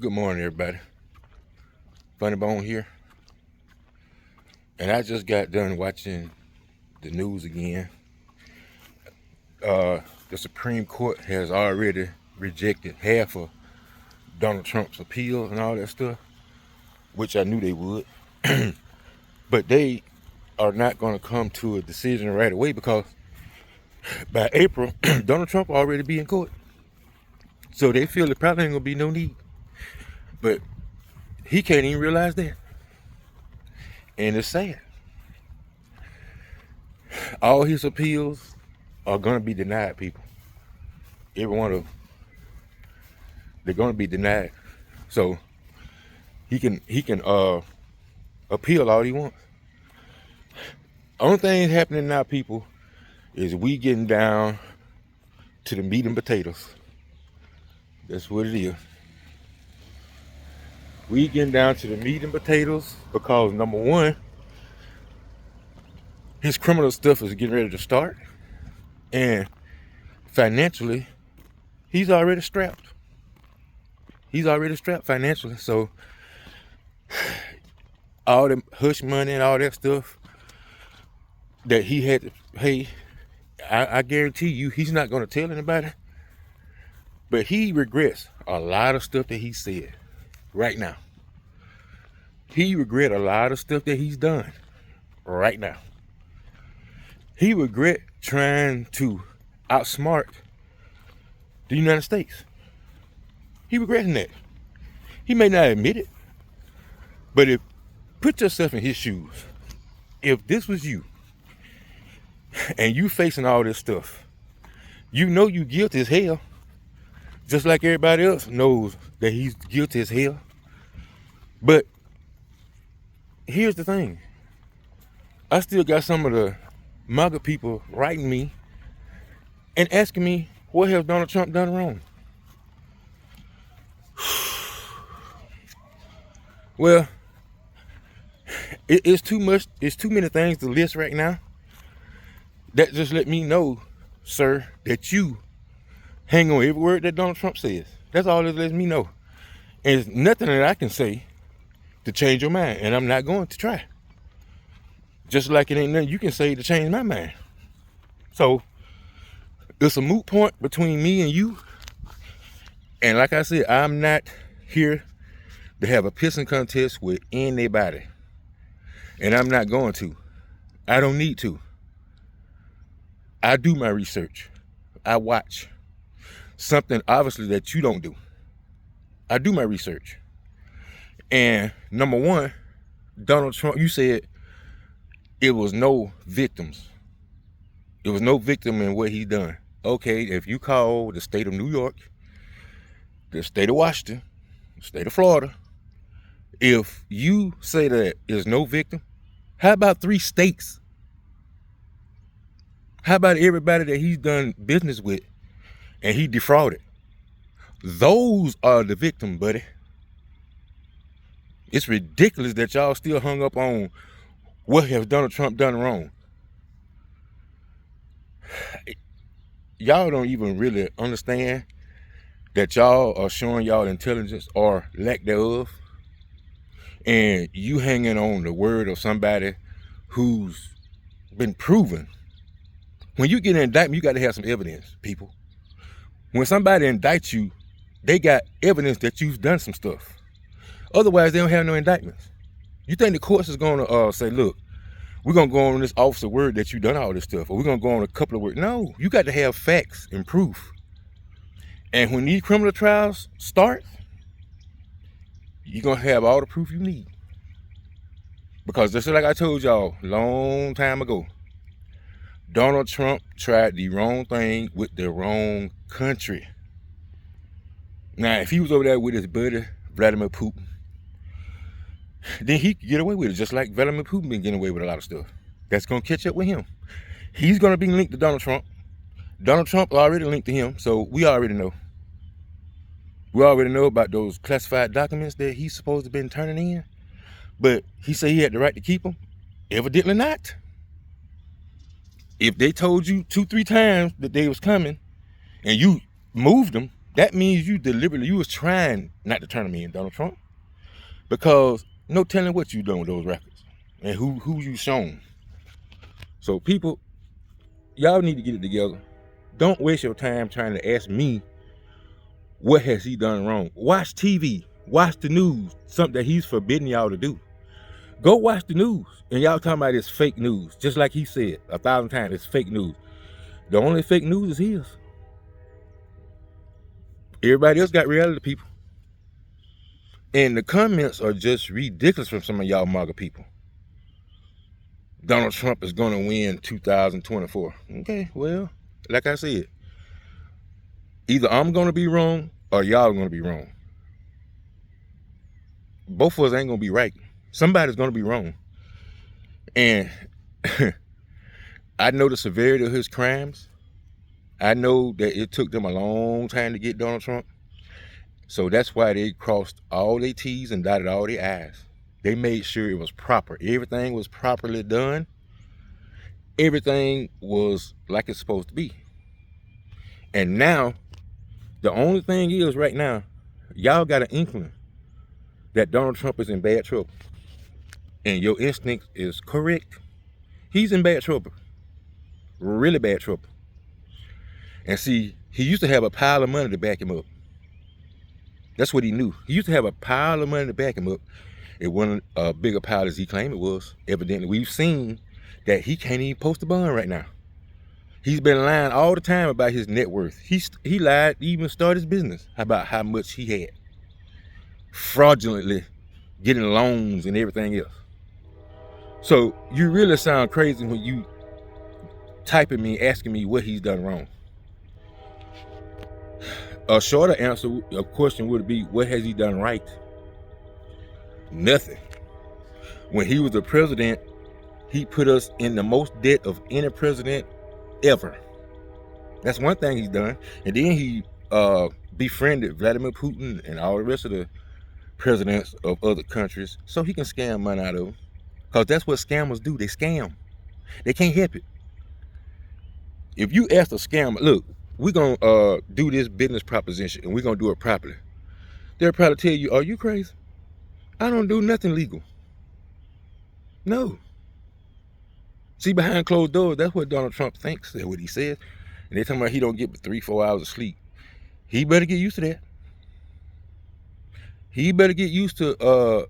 Good morning, everybody. Funny Bone here. And I just got done watching the news again. The Supreme Court has already rejected half of Donald Trump's appeal and all that stuff, which I knew they would. But they are not going to come to a decision right away because by April, Donald Trump will already be in court. So they feel there probably ain't going to be no need. But he can't even realize that. And it's sad. All his appeals are going to be denied, people. Every one of them. They're going to be denied. So he can appeal all he wants. Only thing happening now, people, is we getting down to the meat and potatoes. That's what it is. We getting down to the meat and potatoes because, number one, his criminal stuff is getting ready to start. And financially, he's already strapped. He's already strapped financially. So all the hush money and all that stuff that he had to pay, I guarantee you he's not going to tell anybody. But he regrets a lot of stuff that he said right now. He regrets a lot of stuff that he's done right now. He regret trying to outsmart the United States. He regretting that. He may not admit it, but put yourself in his shoes. If this was you, and you facing all this stuff, you know you guilty as hell, just like everybody else knows that he's guilty as hell. But here's the thing. I still got some of the MAGA people writing me and asking me, what has Donald Trump done wrong? Well, it's too much. It's too many things to list right now. That just let me know, sir, that you hang on every word that Donald Trump says. That's all it lets me know. And there's nothing that I can say to change your mind, and I'm not going to try. Just like it ain't nothing you can say to change my mind. So it's a moot point between me and you. And like I said, I'm not here to have a pissing contest with anybody. And I'm not going to. I don't need to. I do my research. I watch. Something obviously that you don't do. I do my research. And number one, Donald Trump, you said it was no victims. It was no victim in what he done. Okay, if you call the state of New York, the state of Washington, the state of Florida, if you say that there's no victim, how about 3 states? How about everybody that he's done business with and he defrauded? Those are the victim, buddy. It's ridiculous that y'all still hung up on what has Donald Trump done wrong. Y'all don't even really understand that y'all are showing y'all intelligence or lack thereof. And you hanging on the word of somebody who's been proven. When you get an indictment, you got to have some evidence, people. When somebody indicts you, they got evidence that you've done some stuff. Otherwise, they don't have no indictments. You think the courts is going to say, look, we're going to go on this officer word that you done all this stuff, or we're going to go on a couple of words. No, you got to have facts and proof. And when these criminal trials start, you're going to have all the proof you need. Because just like I told y'all a long time ago, Donald Trump tried the wrong thing with the wrong country. Now, if he was over there with his buddy, Vladimir Putin, then he could get away with it, just like Vladimir Putin been getting away with a lot of stuff. That's going to catch up with him. He's going to be linked to Donald Trump. Donald Trump already linked to him, so we already know. We already know about those classified documents that he's supposed to have been turning in. But he said he had the right to keep them. Evidently not. If they told you 2-3 times that they was coming and you moved them, that means you was trying not to turn me in, Donald Trump, because no telling what you done with those records and who you shown. So people, y'all need to get it together. Don't waste your time trying to ask me what has he done wrong. Watch TV, watch the news, something that he's forbidding y'all to do. Go watch the news, and y'all talking about it's fake news, just like he said 1,000 times. It's fake news. The only fake news is his. Everybody else got reality people. And the comments are just ridiculous from some of y'all MAGA people. Donald Trump is going to win 2024. Okay, well, like I said, either I'm going to be wrong or y'all going to be wrong. Both of us ain't going to be right. Somebody's going to be wrong. And I know the severity of his crimes. I know that it took them a long time to get Donald Trump. So that's why they crossed all their T's and dotted all their I's. They made sure it was proper. Everything was properly done. Everything was like it's supposed to be. And now, the only thing is right now, y'all got an inkling that Donald Trump is in bad trouble. And your instinct is correct. He's in bad trouble. Really bad trouble. And see, he used to have a pile of money to back him up. That's what he knew. He used to have a pile of money to back him up. It wasn't a bigger pile as he claimed it was. Evidently, we've seen that he can't even post a bond right now. He's been lying all the time about his net worth. He lied to even start his business about how much he had. Fraudulently getting loans and everything else. So you really sound crazy when you typing me, asking me what he's done wrong. A shorter answer, a question would be, what has he done right? Nothing. When he was the president, he put us in the most debt of any president ever. That's one thing he's done. And then he befriended Vladimir Putin and all the rest of the presidents of other countries so he can scam money out of them. Because that's what scammers do. They scam. They can't help it. If you ask a scammer, look, we're going to do this business proposition and we're going to do it properly, they'll probably tell you, are you crazy? I don't do nothing legal. No. See, behind closed doors, that's what Donald Trump thinks. That's what he says. And they're talking about he don't get 3-4 hours of sleep. He better get used to that. He better get used to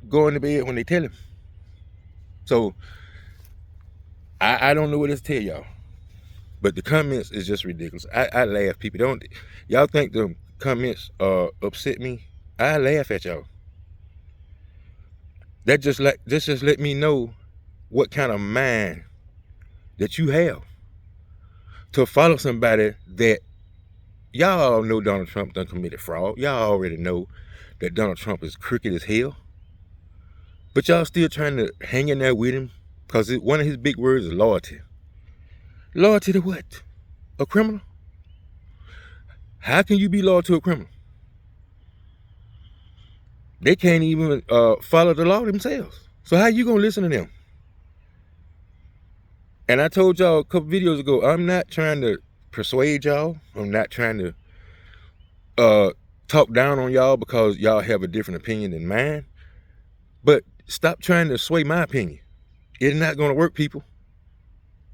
going to bed when they tell him. So, I don't know what else to tell y'all. But the comments is just ridiculous. I laugh. People don't. Y'all think the comments upset me? I laugh at y'all. That just let me know what kind of mind that you have to follow somebody that y'all all know Donald Trump done committed fraud. Y'all already know that Donald Trump is crooked as hell. But y'all still trying to hang in there with him because one of his big words is loyalty. Loyalty to what? A criminal? How can you be loyal to a criminal? They can't even follow the law themselves. So how you gonna listen to them? And I told y'all a couple videos ago, I'm not trying to persuade y'all. I'm not trying to talk down on y'all because y'all have a different opinion than mine. But stop trying to sway my opinion. It's not gonna work, people.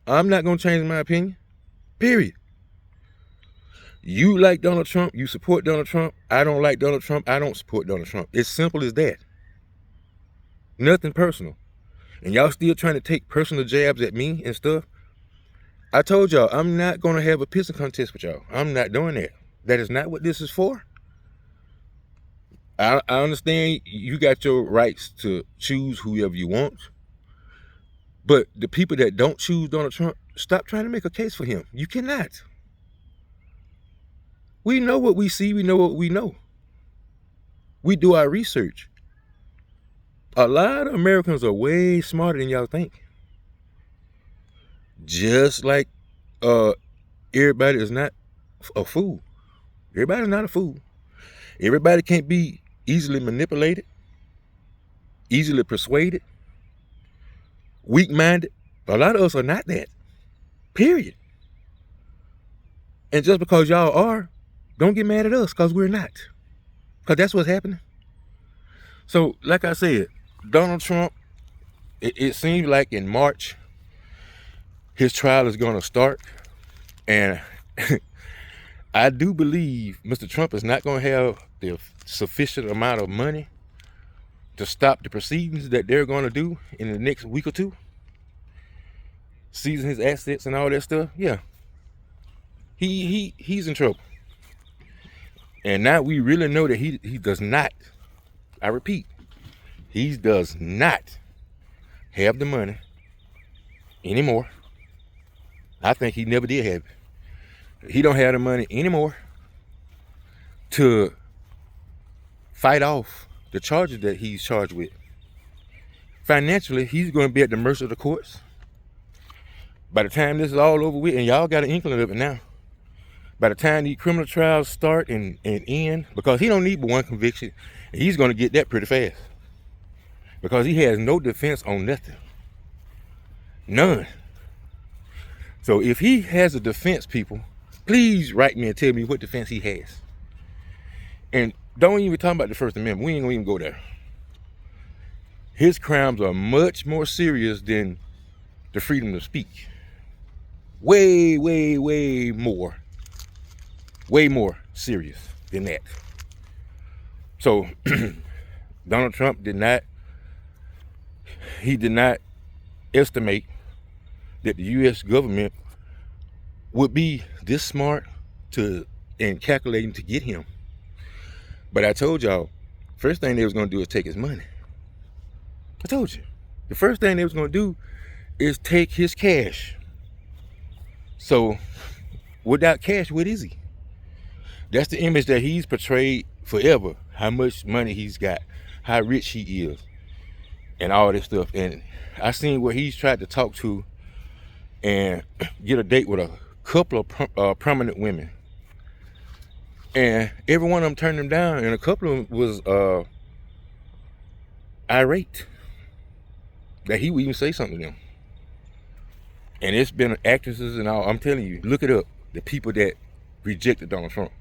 I'm not going to change my opinion, period. You like Donald Trump, you support Donald Trump. I don't like Donald Trump, I don't support Donald Trump. It's simple as that. Nothing personal. And y'all still trying to take personal jabs at me and stuff. I told y'all, I'm not going to have a pissing contest with y'all. I'm not doing that. That is not what this is for. I understand you got your rights to choose whoever you want. But the people that don't choose Donald Trump, stop trying to make a case for him. You cannot. We know what we see. We know what we know. We do our research. A lot of Americans are way smarter than y'all think. Just like everybody is not a fool. Everybody's not a fool. Everybody can't be easily manipulated, easily persuaded, weak-minded. A lot of us are not that, period. And just because y'all are, Don't get mad at us because we're not. Because that's what's happening. So, like I said, Donald Trump, it seems like in March, his trial is going to start. And I do believe Mr. Trump is not going to have the sufficient amount of money to stop the proceedings that they're going to do in the next week or two. Seizing his assets and all that stuff. Yeah. He's in trouble. And now we really know that he does not, I repeat, he does not have the money anymore. I think he never did have it. He don't have the money anymore to fight off the charges that he's charged with. Financially, he's going to be at the mercy of the courts. By the time this is all over with, and y'all got an inkling of it now, by the time these criminal trials start and end, because he don't need but one conviction, he's going to get that pretty fast. Because he has no defense on nothing. None. So if he has a defense, people, please write me and tell me what defense he has. And don't even talk about the First Amendment. We ain't gonna even go there. His crimes are much more serious than the freedom to speak. Way, way, way more. Way more serious than that. So Donald Trump did not estimate that the U.S. government would be this smart and calculating to get him. But I told y'all, first thing they was going to do is take his money. I told you. The first thing they was going to do is take his cash. So without cash, what is he? That's the image that he's portrayed forever. How much money he's got, how rich he is, and all this stuff. And I seen where he's tried to talk to and get a date with a couple of prominent women. And every one of them turned him down, and a couple of them was irate that he would even say something to them. And it's been actresses and all. I'm telling you, look it up. The people that rejected Donald Trump.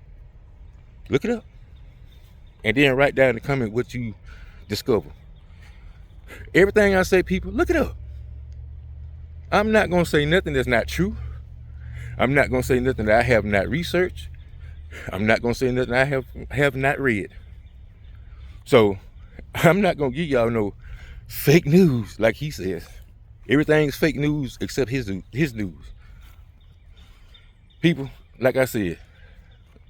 Look it up. And then write down in the comment what you discover. Everything I say, people, look it up. I'm not going to say nothing that's not true. I'm not going to say nothing that I have not researched. I'm not going to say nothing I have not read. So I'm not going to give y'all no fake news like he says. Everything's fake news except his news. People, like I said,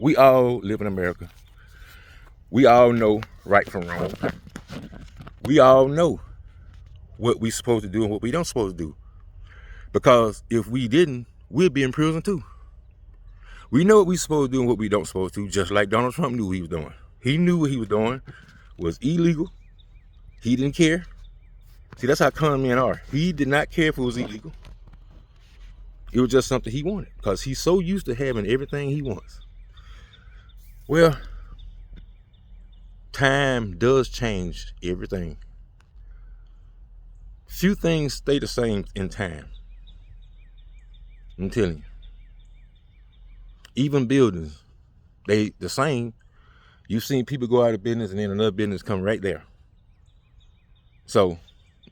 we all live in America. We all know right from wrong. We all know what we supposed to do and what we don't supposed to do. Because if we didn't, we'd be in prison too. We know what we supposed to do and what we don't supposed to, just like Donald Trump knew what he was doing. He knew what he was doing was illegal. He didn't care. See, that's how con men are. He did not care if it was illegal. It was just something he wanted because he's so used to having everything he wants. Well, time does change everything. Few things stay the same in time. I'm telling you. Even buildings, they the same. You've seen people go out of business and then another business come right there. So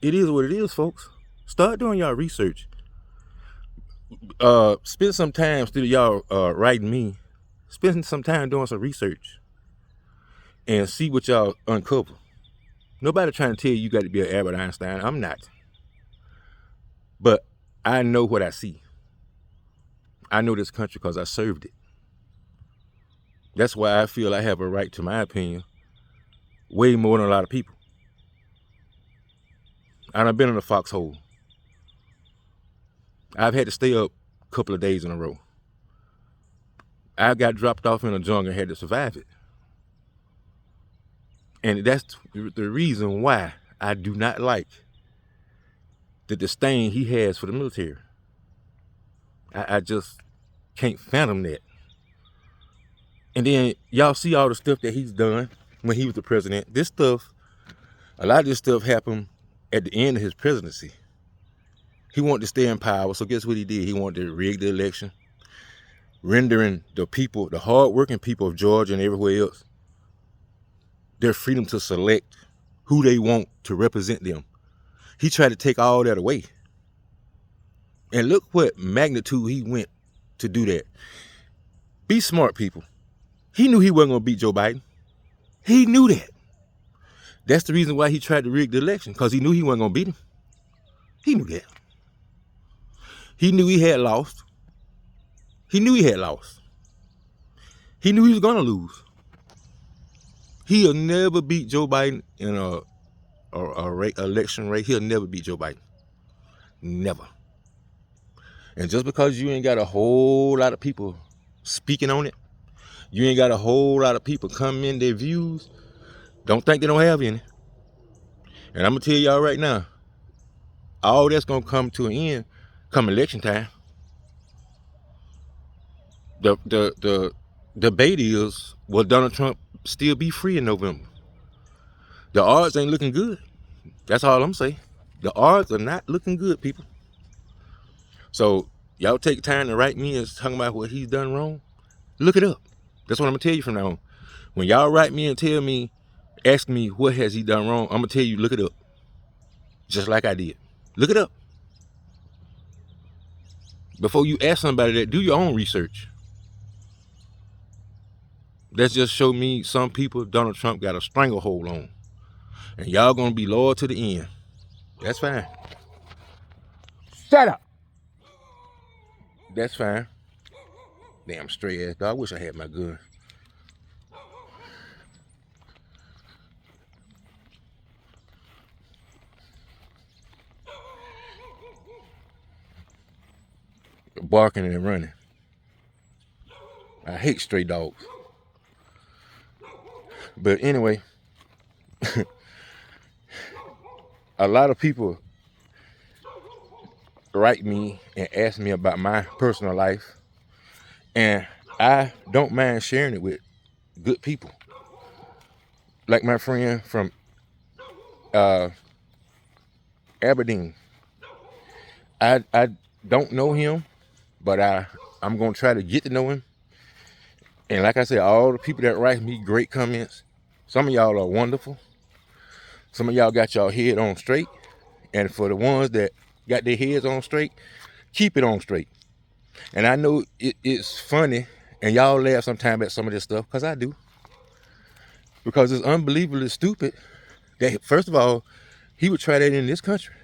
it is what it is, folks. Start doing y'all research. Spend some time, instead of y'all writing me, spend some time doing some research and see what y'all uncover. Nobody trying to tell you got to be an Albert Einstein. I'm not. But I know what I see. I know this country because I served it. That's why I feel I have a right to my opinion way more than a lot of people. And I've been in a foxhole. I've had to stay up a couple of days in a row. I got dropped off in a jungle and had to survive it. And that's the reason why I do not like the disdain he has for the military. I just can't fathom that. And then y'all see all the stuff that he's done when he was the president. This stuff, a lot of this stuff happened at the end of his presidency. He wanted to stay in power, so guess what he did? He wanted to rig the election. rendering the people, the hardworking people of Georgia and everywhere else, their freedom to select who they want to represent them. He tried to take all that away. And look what magnitude he went to do that. Be smart, people. He knew he wasn't going to beat Joe Biden. He knew that. That's the reason why he tried to rig the election, because he knew he wasn't going to beat him. He knew that. He knew he had lost. He knew he had lost. He knew he was going to lose. He'll never beat Joe Biden in a election race. He'll never beat Joe Biden. Never. And just because you ain't got a whole lot of people speaking on it, you ain't got a whole lot of people coming in their views, don't think they don't have any. And I'm going to tell y'all right now, all that's going to come to an end come election time. The debate is, will Donald Trump still be free in November? The odds ain't looking good. That's all I'm saying. The odds are not looking good, people. So y'all take time to write me and talking about what he's done wrong. Look it up. That's what I'm gonna tell you from now on. When y'all write me and tell me, ask me what has he done wrong, I'm gonna tell you, look it up. Just like I did. Look it up. Before you ask somebody that, do your own research. That's just show me some people Donald Trump got a stranglehold on. And y'all gonna be loyal to the end. That's fine. Shut up. That's fine. Damn stray ass dog. I wish I had my gun. Barking and running. I hate stray dogs. But anyway, a lot of people write me and ask me about my personal life, and I don't mind sharing it with good people. Like my friend from Aberdeen. I don't know him, but I'm gonna try to get to know him. And like I said, all the people that write me great comments, some of y'all are wonderful. Some of y'all got y'all head on straight. And for the ones that got their heads on straight, keep it on straight. And I know it's funny, and y'all laugh sometimes at some of this stuff, because I do. Because it's unbelievably stupid that, first of all, he would try that in this country.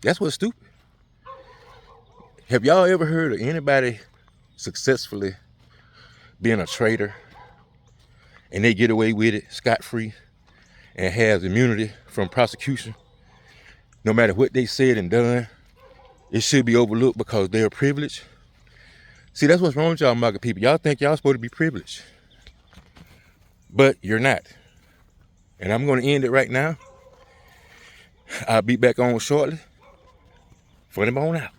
That's what's stupid. Have y'all ever heard of anybody successfully being a traitor and they get away with it scot-free and has immunity from prosecution? No matter what they said and done, it should be overlooked because they're privileged. See, that's what's wrong with y'all MAGA people. Y'all think y'all supposed to be privileged, but you're not. And I'm going to end it right now. I'll be back on shortly. Funny Bone out.